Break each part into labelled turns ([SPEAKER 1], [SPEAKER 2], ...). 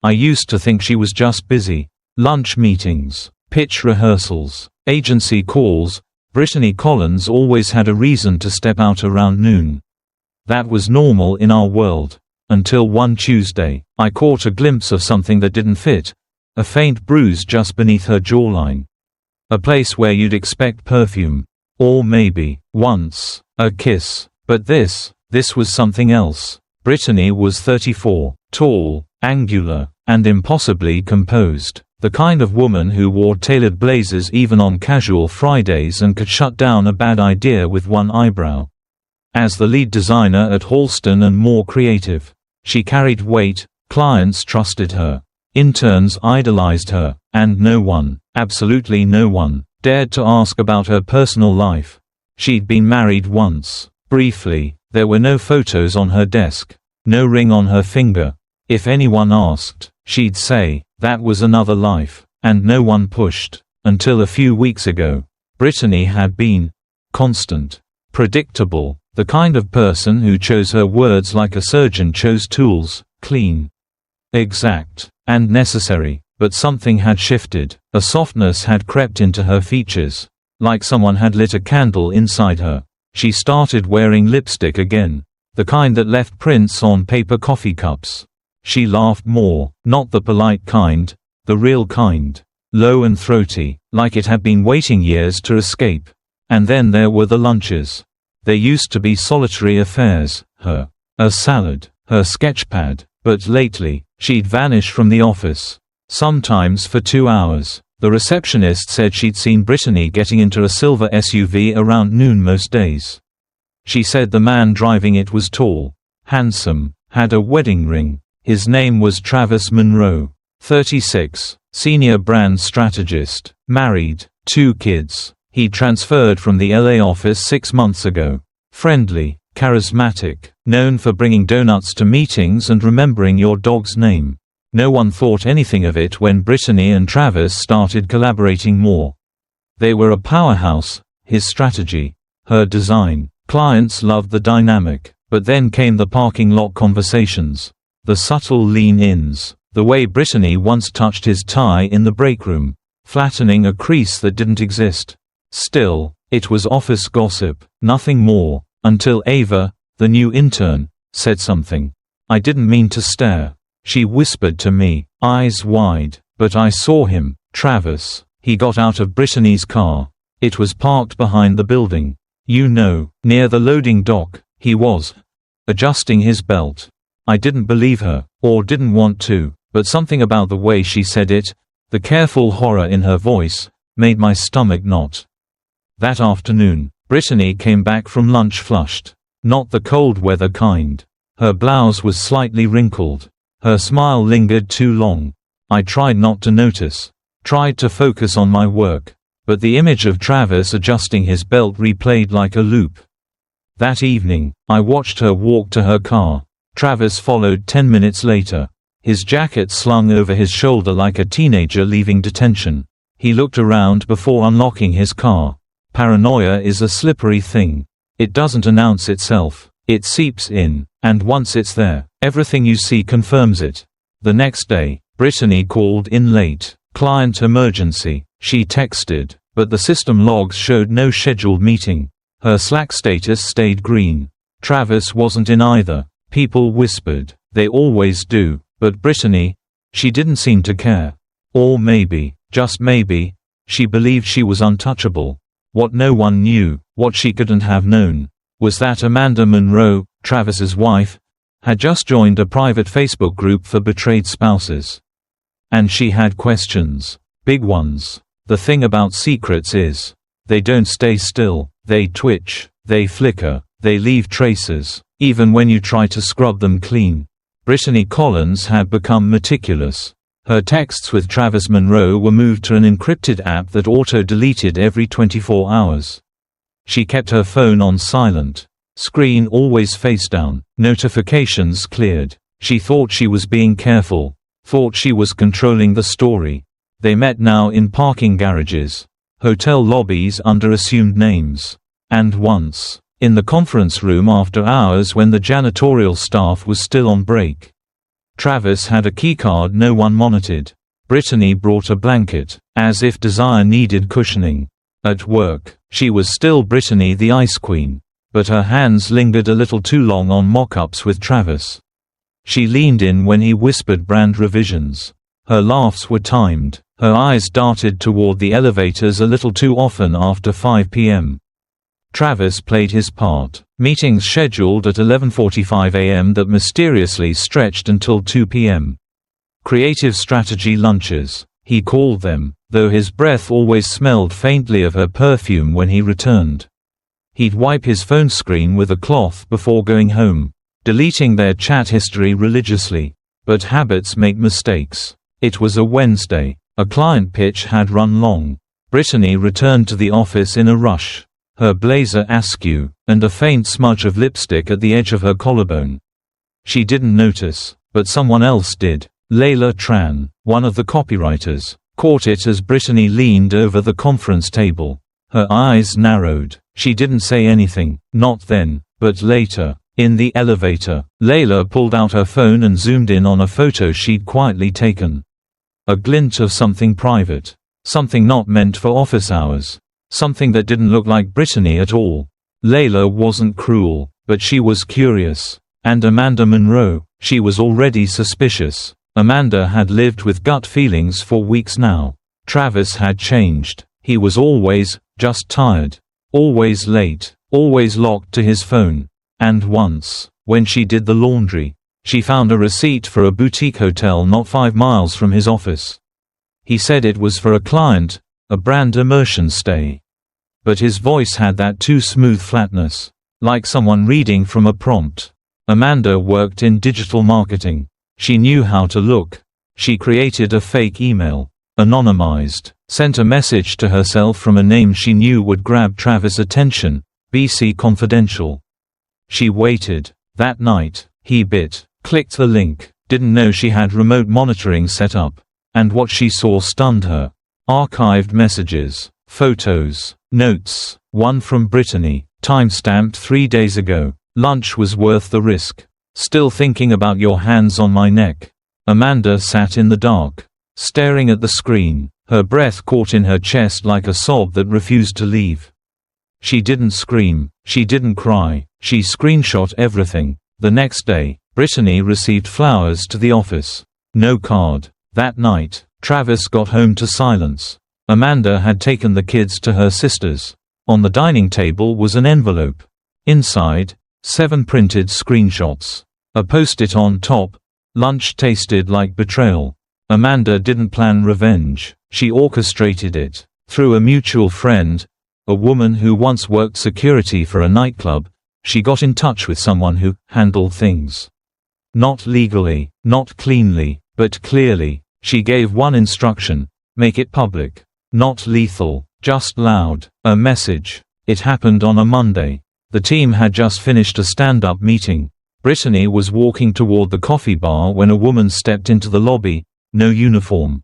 [SPEAKER 1] I used to think she was just busy. Lunch meetings, pitch rehearsals, agency calls. Brittany Collins always had a reason to step out around noon. That was normal in our world. Until one Tuesday, I caught a glimpse of something that didn't fit. A faint bruise just beneath her jawline. A place where you'd expect perfume. Or maybe, once, a kiss. But this was something else. Brittany was 34, tall, angular, and impossibly composed. The kind of woman who wore tailored blazers even on casual Fridays and could shut down a bad idea with one eyebrow. As the lead designer at Halston and More Creative, she carried weight, clients trusted her, interns idolized her, and no one, absolutely no one, dared to ask about her personal life. She'd been married once, briefly. There were no photos on her desk, no ring on her finger. If anyone asked, she'd say, that was another life, and no one pushed. Until a few weeks ago, Brittany had been constant, predictable, the kind of person who chose her words like a surgeon chose tools, clean, exact, and necessary. But something had shifted. A softness had crept into her features, like someone had lit a candle inside her. She started wearing lipstick again, the kind that left prints on paper coffee cups. She laughed more, not the polite kind, the real kind, low and throaty, like it had been waiting years to escape. And then there were the lunches. They used to be solitary affairs, a salad, her sketchpad, but lately, she'd vanish from the office. Sometimes for 2 hours. The receptionist said she'd seen Brittany getting into a silver SUV around noon most days. She said the man driving it was tall, handsome, had a wedding ring. His name was Travis Monroe, 36, senior brand strategist, married, 2 kids. He transferred from the LA office 6 months ago. Friendly, charismatic, known for bringing donuts to meetings and remembering your dog's name. No one thought anything of it when Brittany and Travis started collaborating more. They were a powerhouse, his strategy, her design. Clients loved the dynamic, but then came the parking lot conversations. The subtle lean-ins, the way Brittany once touched his tie in the break room, flattening a crease that didn't exist. Still, it was office gossip, nothing more, until Ava, the new intern, said something. I didn't mean to stare, she whispered to me, eyes wide, but I saw him, Travis. He got out of Brittany's car. It was parked behind the building. Near the loading dock. He was adjusting his belt. I didn't believe her, or didn't want to, but something about the way she said it, the careful horror in her voice, made my stomach knot. That afternoon, Brittany came back from lunch flushed. Not the cold weather kind. Her blouse was slightly wrinkled. Her smile lingered too long. I tried not to notice. Tried to focus on my work. But the image of Travis adjusting his belt replayed like a loop. That evening, I watched her walk to her car. Travis followed 10 minutes later. His jacket slung over his shoulder like a teenager leaving detention. He looked around before unlocking his car. Paranoia is a slippery thing. It doesn't announce itself. It seeps in, and once it's there, everything you see confirms it. The next day, Brittany called in late. Client emergency, she texted, but the system logs showed no scheduled meeting. Her Slack status stayed green. Travis wasn't in either. People whispered. They always do. But Brittany, she didn't seem to care. Or maybe, just maybe, she believed she was untouchable. What no one knew, what she couldn't have known, was that Amanda Monroe, Travis's wife, had just joined a private Facebook group for betrayed spouses. And she had questions. Big ones. The thing about secrets is, they don't stay still, they twitch, they flicker, they leave traces, even when you try to scrub them clean. Brittany Collins had become meticulous. Her texts with Travis Monroe were moved to an encrypted app that auto-deleted every 24 hours. She kept her phone on silent. Screen always face down. Notifications cleared. She thought she was being careful. Thought she was controlling the story. They met now in parking garages. Hotel lobbies under assumed names. And once, in the conference room after hours when the janitorial staff was still on break. Travis had a keycard no one monitored. Brittany brought a blanket, as if desire needed cushioning. At work, she was still Brittany the Ice Queen, but her hands lingered a little too long on mock-ups with Travis. She leaned in when he whispered brand revisions. Her laughs were timed. Her eyes darted toward the elevators a little too often after 5 p.m. Travis played his part. Meetings scheduled at 11:45 a.m. that mysteriously stretched until 2 p.m. Creative strategy lunches, he called them, though his breath always smelled faintly of her perfume when he returned. He'd wipe his phone screen with a cloth before going home, deleting their chat history religiously. But habits make mistakes. It was a Wednesday. A client pitch had run long. Brittany returned to the office in a rush, her blazer askew, and a faint smudge of lipstick at the edge of her collarbone. She didn't notice, but someone else did. Layla Tran, one of the copywriters, caught it as Brittany leaned over the conference table. Her eyes narrowed. She didn't say anything, not then, but later. In the elevator, Layla pulled out her phone and zoomed in on a photo she'd quietly taken. A glint of something private. Something not meant for office hours. Something that didn't look like Brittany at all. Layla wasn't cruel, but she was curious. And Amanda Monroe, she was already suspicious. Amanda had lived with gut feelings for weeks now. Travis had changed. He was always just tired. Always late. Always locked to his phone. And once, when she did the laundry, she found a receipt for a boutique hotel not 5 miles from his office. He said it was for a client, a brand immersion stay. But his voice had that too smooth flatness, like someone reading from a prompt. Amanda worked in digital marketing. She knew how to look. She created a fake email, anonymized, sent a message to herself from a name she knew would grab Travis' attention, BC Confidential. She waited. That night, he clicked the link, didn't know she had remote monitoring set up. And what she saw stunned her. Archived messages, photos, notes, one from Brittany, timestamped 3 days ago. Lunch was worth the risk. Still thinking about your hands on my neck. Amanda sat in the dark, staring at the screen, her breath caught in her chest like a sob that refused to leave. She didn't scream, she didn't cry, she screenshot everything. The next day, Brittany received flowers to the office. No card. That night, Travis got home to silence. Amanda had taken the kids to her sister's. On the dining table was an envelope. Inside, 7 printed screenshots. A post-it on top. Lunch tasted like betrayal. Amanda didn't plan revenge. She orchestrated it. Through a mutual friend, a woman who once worked security for a nightclub, she got in touch with someone who handled things. Not legally, not cleanly, but clearly. She gave one instruction: make it public. Not lethal, just loud. A message. It happened on a Monday. The team had just finished a stand-up meeting. Brittany was walking toward the coffee bar when a woman stepped into the lobby. No uniform.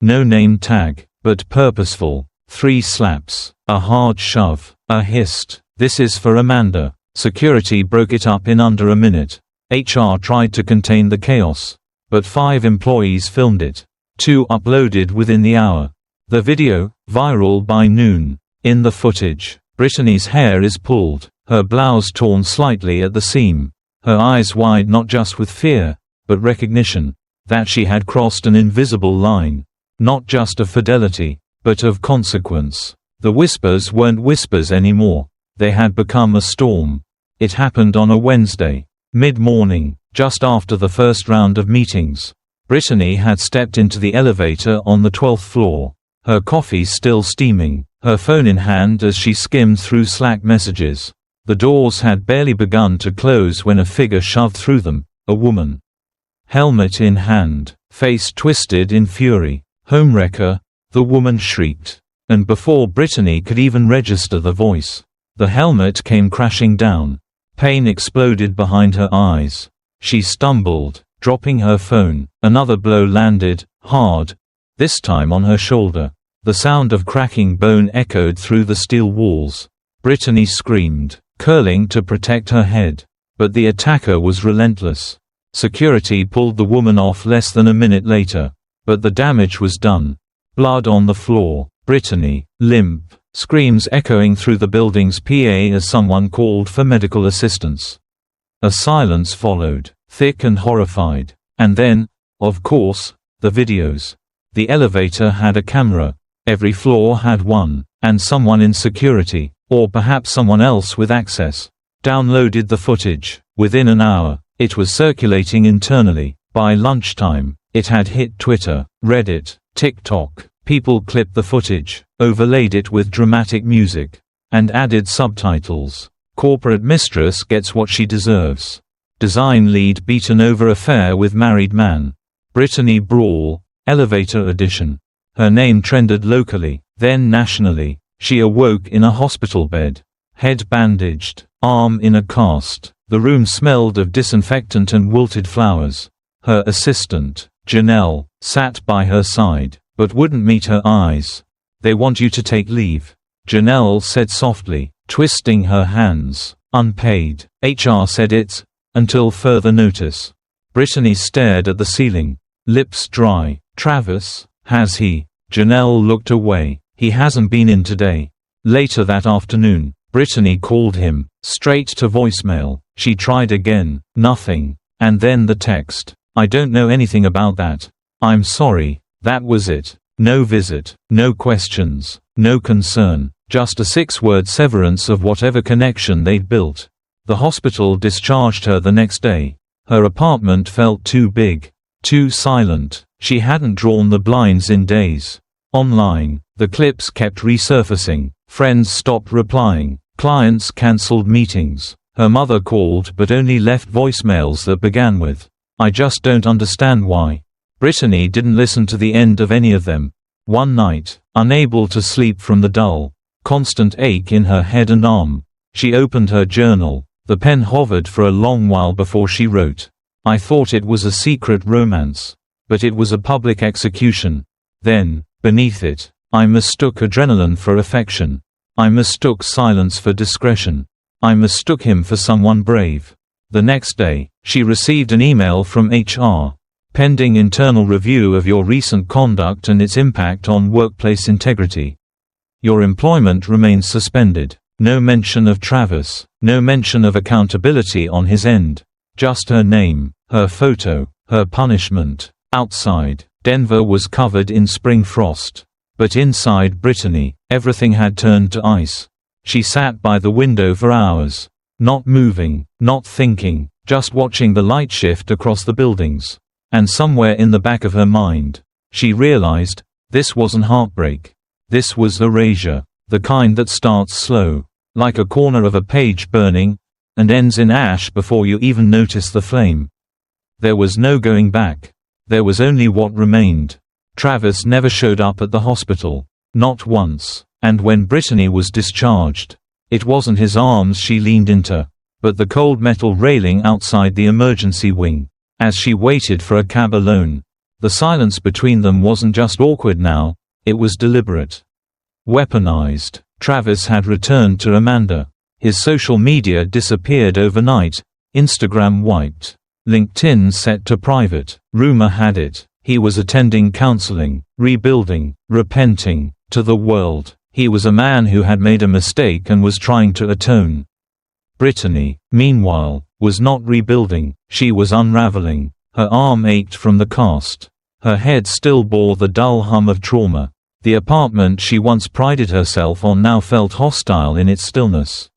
[SPEAKER 1] No name tag, but purposeful. 3 slaps. A hard shove. A hissed. This is for Amanda. Security broke it up in under a minute. HR tried to contain the chaos. But 5 employees filmed it. 2 uploaded within the hour. The video, viral by noon. In the footage, Brittany's hair is pulled, her blouse torn slightly at the seam, her eyes wide not just with fear, but recognition, that she had crossed an invisible line. Not just of fidelity, but of consequence. The whispers weren't whispers anymore. They had become a storm. It happened on a Wednesday. Mid-morning, just after the first round of meetings. Brittany had stepped into the elevator on the 12th floor, her coffee still steaming, her phone in hand as she skimmed through Slack messages. The doors had barely begun to close when a figure shoved through them, a woman. Helmet in hand, face twisted in fury. "Homewrecker," the woman shrieked. And before Brittany could even register the voice, the helmet came crashing down. Pain exploded behind her eyes. She stumbled, dropping her phone. Another blow landed, hard, this time on her shoulder. The sound of cracking bone echoed through the steel walls. Brittany screamed, curling to protect her head. But the attacker was relentless. Security pulled the woman off less than a minute later. But the damage was done. Blood on the floor. Brittany, limp, screams echoing through the building's PA as someone called for medical assistance. A silence followed, thick and horrified. And then, of course, the videos. The elevator had a camera. Every floor had one. And someone in security, or perhaps someone else with access, downloaded the footage. Within an hour, it was circulating internally. By lunchtime, it had hit Twitter, Reddit, TikTok. People clipped the footage, overlaid it with dramatic music, and added subtitles. Corporate mistress gets what she deserves. Design lead beaten over affair with married man. Brittany brawl, elevator edition. Her name trended locally, then nationally. She awoke in a hospital bed. Head bandaged, arm in a cast. The room smelled of disinfectant and wilted flowers. Her assistant, Janelle, sat by her side, but wouldn't meet her eyes. "They want you to take leave," Janelle said softly, twisting her hands. "Unpaid." HR said it, until further notice. Brittany stared at the ceiling, lips dry. "Travis, has he?" Janelle looked away. "He hasn't been in today." Later that afternoon, Brittany called him, straight to voicemail. She tried again, nothing. And then the text, "I don't know anything about that. I'm sorry." That was it. No visit, no questions, no concern, just a 6-word severance of whatever connection they'd built. The hospital discharged her the next day. Her apartment felt too big, too silent. She hadn't drawn the blinds in days. Online, the clips kept resurfacing. Friends stopped replying. Clients cancelled meetings. Her mother called but only left voicemails that began with, "I just don't understand why." Brittany didn't listen to the end of any of them. One night, unable to sleep from the dull, constant ache in her head and arm, she opened her journal. The pen hovered for a long while before she wrote, "I thought it was a secret romance. But it was a public execution." Then, beneath it, "I mistook adrenaline for affection. I mistook silence for discretion. I mistook him for someone brave." The next day, she received an email from HR. "Pending internal review of your recent conduct and its impact on workplace integrity. Your employment remains suspended." No mention of Travis, no mention of accountability on his end. Just her name, her photo, her punishment. Outside, Denver was covered in spring frost. But inside Brittany, everything had turned to ice. She sat by the window for hours. Not moving, not thinking, just watching the light shift across the buildings. And somewhere in the back of her mind, she realized, this wasn't heartbreak. This was erasure. The kind that starts slow, like a corner of a page burning, and ends in ash before you even notice the flame. There was no going back. There was only what remained. Travis never showed up at the hospital. Not once. And when Brittany was discharged, it wasn't his arms she leaned into, but the cold metal railing outside the emergency wing. As she waited for a cab alone, the silence between them wasn't just awkward now, it was deliberate. Weaponized. Travis had returned to Amanda. His social media disappeared overnight, Instagram wiped, LinkedIn set to private. Rumor had it, he was attending counseling, rebuilding, repenting, to the world. He was a man who had made a mistake and was trying to atone. Brittany, meanwhile, was not rebuilding, she was unraveling. Her arm ached from the cast. Her head still bore the dull hum of trauma. The apartment she once prided herself on now felt hostile in its stillness.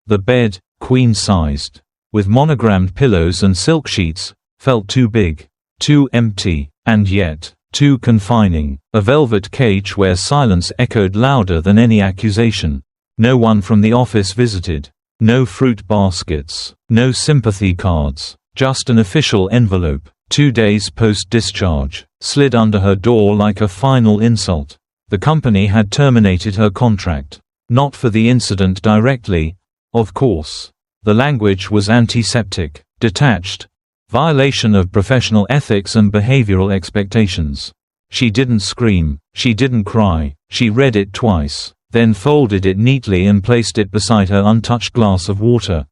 [SPEAKER 1] The bed, queen-sized, with monogrammed pillows and silk sheets, felt too big, too empty, and yet, too confining. A velvet cage where silence echoed louder than any accusation. No one from the office visited. No fruit baskets. No sympathy cards. Just an official envelope, 2 days post-discharge, slid under her door like a final insult. The company had terminated her contract. Not for the incident directly, of course. The language was antiseptic, detached, violation of professional ethics and behavioral expectations. She didn't scream, she didn't cry, she read it twice, then folded it neatly and placed it beside her untouched glass of water.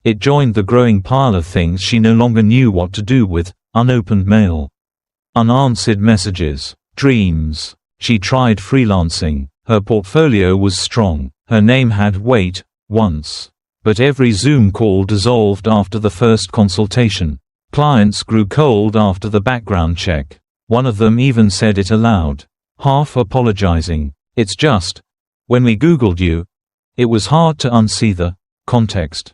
[SPEAKER 1] It joined the growing pile of things she no longer knew what to do with: unopened mail, unanswered messages, dreams. She tried freelancing. Her portfolio was strong. Her name had weight, once. But every Zoom call dissolved after the first consultation. Clients grew cold after the background check. One of them even said it aloud, half apologizing. "It's just, when we Googled you, it was hard to unsee the context."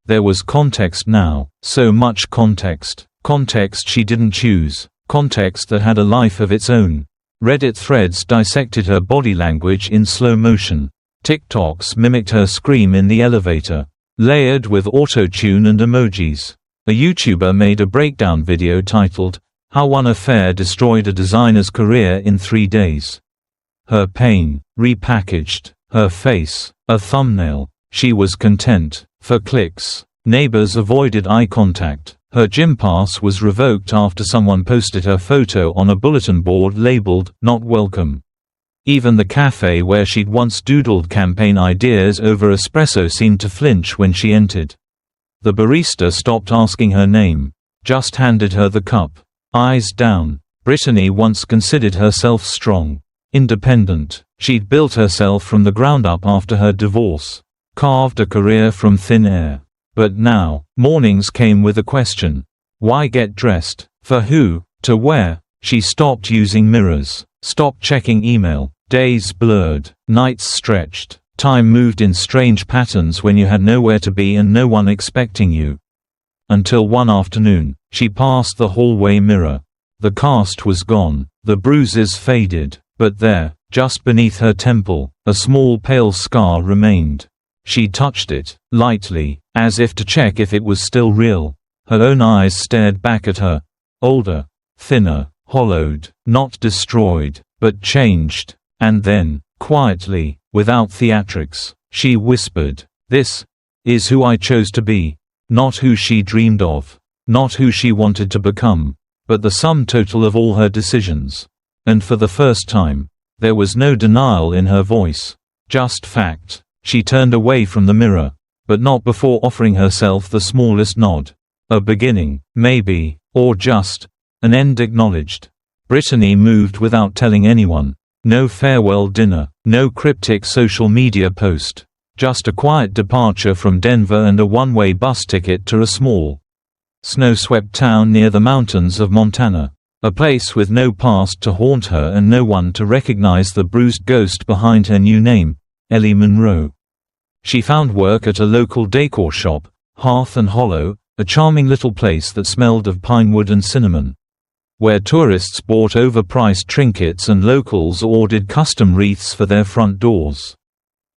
[SPEAKER 1] There was context now, so much context. Context she didn't choose. Context that had a life of its own. Reddit threads dissected her body language in slow motion. TikToks mimicked her scream in the elevator, layered with auto-tune and emojis. A YouTuber made a breakdown video titled, "How One Affair Destroyed a Designer's Career in 3 Days." Her pain, repackaged. Her face, a thumbnail. She was content. For clicks. Neighbors avoided eye contact. Her gym pass was revoked after someone posted her photo on a bulletin board labeled, "Not Welcome." Even the cafe where she'd once doodled campaign ideas over espresso seemed to flinch when she entered. The barista stopped asking her name. Just handed her the cup. Eyes down. Brittany once considered herself strong. Independent. She'd built herself from the ground up after her divorce. Carved a career from thin air. But now, mornings came with a question. Why get dressed? For who? To where? She stopped using mirrors. Stopped checking email. Days blurred. Nights stretched. Time moved in strange patterns when you had nowhere to be and no one expecting you. Until one afternoon, she passed the hallway mirror. The cast was gone. The bruises faded. But there, just beneath her temple, a small pale scar remained. She touched it, lightly, as if to check if it was still real. Her own eyes stared back at her. Older. Thinner. Hollowed. Not destroyed, but changed. And then, quietly, without theatrics, she whispered, "This is who I chose to be." Not who she dreamed of. Not who she wanted to become. But the sum total of all her decisions. And for the first time, there was no denial in her voice. Just fact. She turned away from the mirror. But not before offering herself the smallest nod. A beginning, maybe, or just an end acknowledged. Brittany moved without telling anyone. No farewell dinner. No cryptic social media post. Just a quiet departure from Denver and a one-way bus ticket to a small, snow-swept town near the mountains of Montana. A place with no past to haunt her and no one to recognize the bruised ghost behind her new name, Ellie Monroe. She found work at a local decor shop, Hearth and Hollow, a charming little place that smelled of pine wood and cinnamon, where tourists bought overpriced trinkets and locals ordered custom wreaths for their front doors.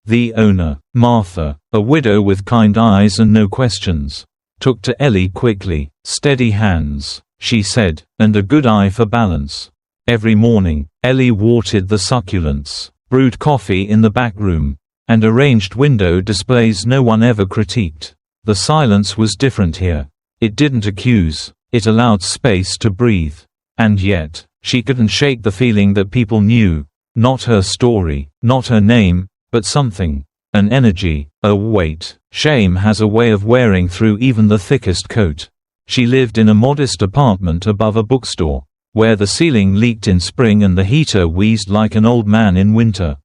[SPEAKER 1] The owner, Martha, a widow with kind eyes and no questions, took to Ellie quickly. "Steady hands," she said, "and a good eye for balance." Every morning, Ellie watered the succulents, brewed coffee in the back room, and arranged window displays no one ever critiqued. The silence was different here. It didn't accuse, it allowed space to breathe. And yet, she couldn't shake the feeling that people knew. Not her story, not her name, but something. An energy, a weight. Shame has a way of wearing through even the thickest coat. She lived in a modest apartment above a bookstore, where the ceiling leaked in spring and the heater wheezed like an old man in winter.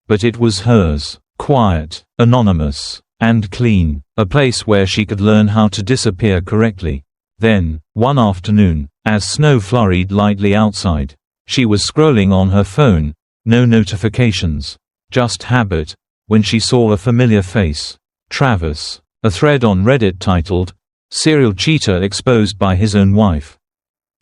[SPEAKER 1] But it was hers, quiet, anonymous, and clean, a place where she could learn how to disappear correctly. Then, one afternoon, as snow flurried lightly outside, she was scrolling on her phone, no notifications, just habit, when she saw a familiar face. Travis. A thread on Reddit titled, "Serial Cheater Exposed by His Own Wife."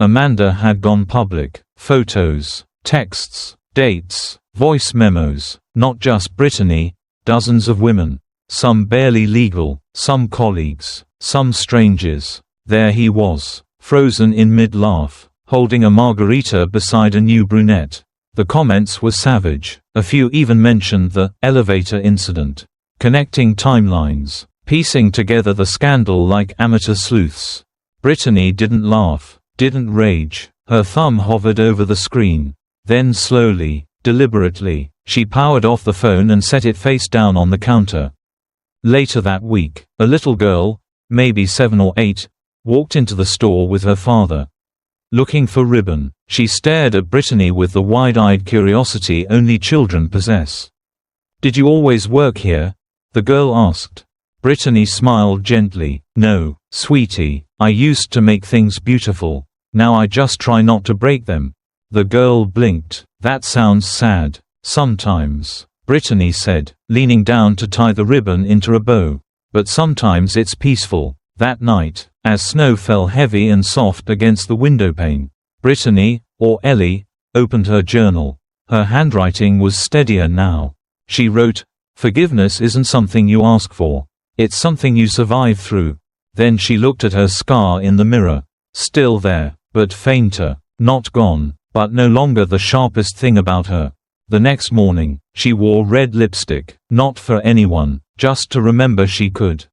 [SPEAKER 1] Amanda had gone public. Photos, texts, dates, voice memos, not just Brittany, dozens of women. Some barely legal, some colleagues, some strangers. There he was, frozen in mid-laugh, holding a margarita beside a new brunette. The comments were savage. A few even mentioned the elevator incident. Connecting timelines, piecing together the scandal like amateur sleuths. Brittany didn't laugh, didn't rage. Her thumb hovered over the screen. Then slowly, deliberately, she powered off the phone and set it face down on the counter. Later that week, a little girl, maybe 7 or 8, walked into the store with her father. Looking for ribbon, she stared at Brittany with the wide-eyed curiosity only children possess. "Did you always work here?" the girl asked. Brittany smiled gently. "No, sweetie, I used to make things beautiful. Now I just try not to break them." The girl blinked. "That sounds sad." "Sometimes," Brittany said, leaning down to tie the ribbon into a bow. "But sometimes it's peaceful." That night, as snow fell heavy and soft against the windowpane, Brittany, or Ellie, opened her journal. Her handwriting was steadier now. She wrote, "Forgiveness isn't something you ask for. It's something you survive through." Then she looked at her scar in the mirror. Still there, but fainter. Not gone, but no longer the sharpest thing about her. The next morning, she wore red lipstick, not for anyone, just to remember she could.